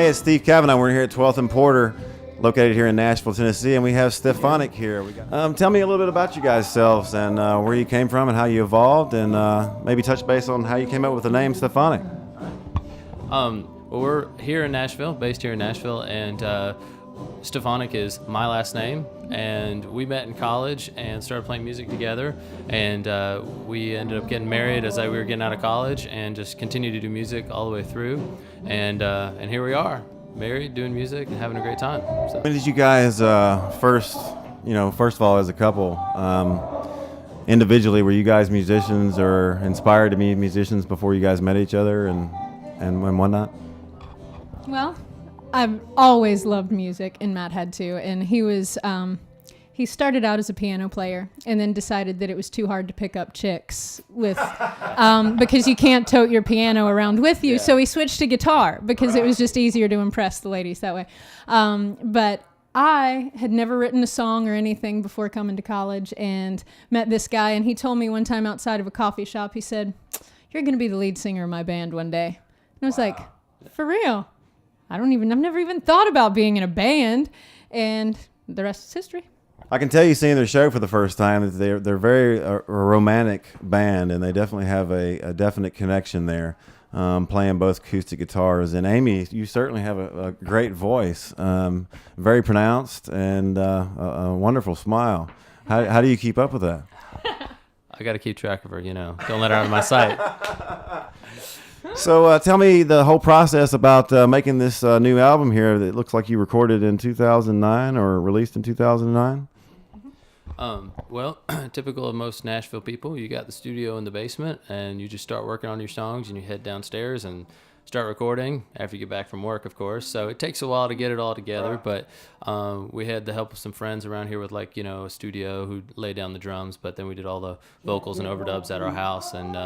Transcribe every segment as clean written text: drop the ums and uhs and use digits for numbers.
Hey, it's Steve Kavanaugh. We're here at 12th and Porter, located here in Nashville, Tennessee, and we have Stefanick here. Tell me a little bit about you guys' selves and where you came from and how you evolved, and maybe touch base on how you came up with the name Stefanick. Well, we're here in Nashville, based here in Nashville, and Stefanick is my last name, and we met in college and started playing music together, and we ended up getting married as we were getting out of college, and just continued to do music all the way through, and here we are, married, doing music, and having a great time. So. When did you guys first of all, as a couple, individually, were you guys musicians or inspired to be musicians before you guys met each other and whatnot? Well, I've always loved music, and Matt had too. And he started out as a piano player, and then decided that it was too hard to pick up chicks with because you can't tote your piano around with you. Yeah. So he switched to guitar because it was just easier to impress the ladies that way. But I had never written a song or anything before coming to college, and met this guy, and he told me one time outside of a coffee shop, he said, "You're going to be the lead singer of my band one day." And I was like, "For real? I've never even thought about being in a band," and the rest is history. I can tell you, seeing their show for the first time, that they're very a romantic band, and they definitely have a definite connection there, playing both acoustic guitars. And Aimee, you certainly have a great voice, very pronounced, and a wonderful smile. How do you keep up with that? I got to keep track of her, don't let her out of my sight. So tell me the whole process about making this new album here that looks like you recorded in 2009 or released in 2009. Well, typical of most Nashville people, you got the studio in the basement, and you just start working on your songs, and you head downstairs and start recording after you get back from work, of course. So it takes a while to get it all together, but we had the help of some friends around here with a studio who laid down the drums, but then we did all the vocals and overdubs at our house, and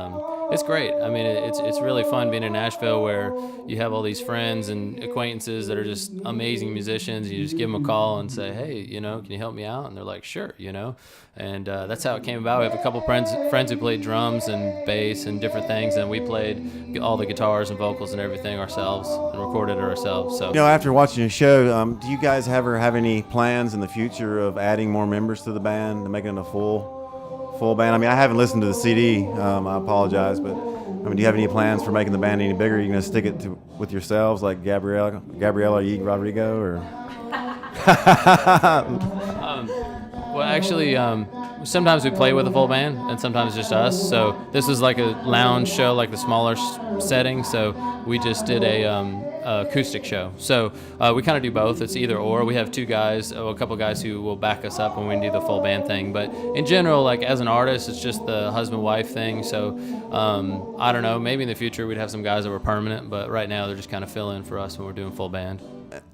it's great. I mean, it's really fun being in Nashville, where you have all these friends and acquaintances that are just amazing musicians. You just give them a call and say, "Hey, can you help me out?" And they're like, "Sure," and that's how it came about. We have a couple friends who played drums and bass and different things, and we played all the guitars and vocals and everything ourselves and recorded it ourselves. So, after watching your show, do you guys ever have any plans in the future of adding more members to the band, to making it a full band? I mean, I haven't listened to the CD. I apologize, but do you have any plans for making the band any bigger? Are you going to stick it with yourselves, like Gabriella Yee Rodrigo, or? Well, actually, sometimes we play with a full band, and sometimes just us. So this is like a lounge show, like the smaller setting. So we just did a acoustic show. So we kind of do both. It's either or. We have a couple guys who will back us up when we do the full band thing. But in general, like as an artist, it's just the husband-wife thing. So I don't know. Maybe in the future we'd have some guys that were permanent, but right now they're just kind of fill in for us when we're doing full band.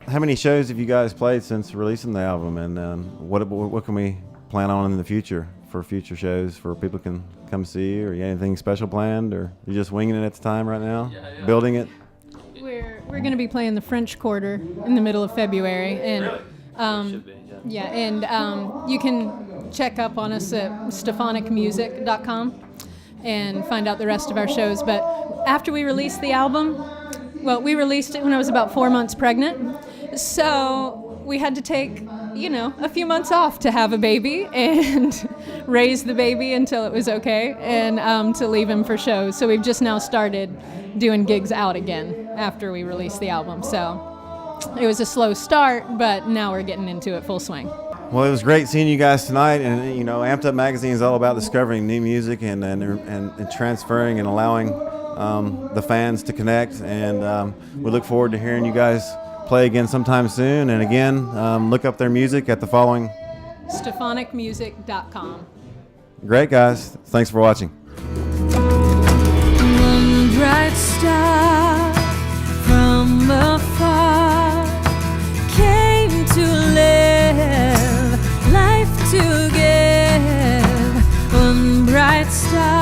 How many shows have you guys played since releasing the album, and what can we plan on in the future for future shows for people can come see you, or you got anything special planned, or you're just winging it at the time right now, building it? We're going to be playing the French Quarter in the middle of February, and you can check up on us at stefanickmusic.com and find out the rest of our shows. But after we released the album, well, we released it when I was about 4 months pregnant, so we had to take, a few months off to have a baby and raise the baby until it was okay, and to leave him for shows. So we've just now started doing gigs out again after we released the album. So it was a slow start, but now we're getting into it full swing. Well, it was great seeing you guys tonight, and Amped Up Magazine is all about discovering new music and transferring and allowing the fans to connect, and we look forward to hearing you guys play again sometime soon. And again, look up their music at the following: stefanickmusic.com. Great, guys. Thanks for watching. One bright star from afar came to live, life to give. One bright star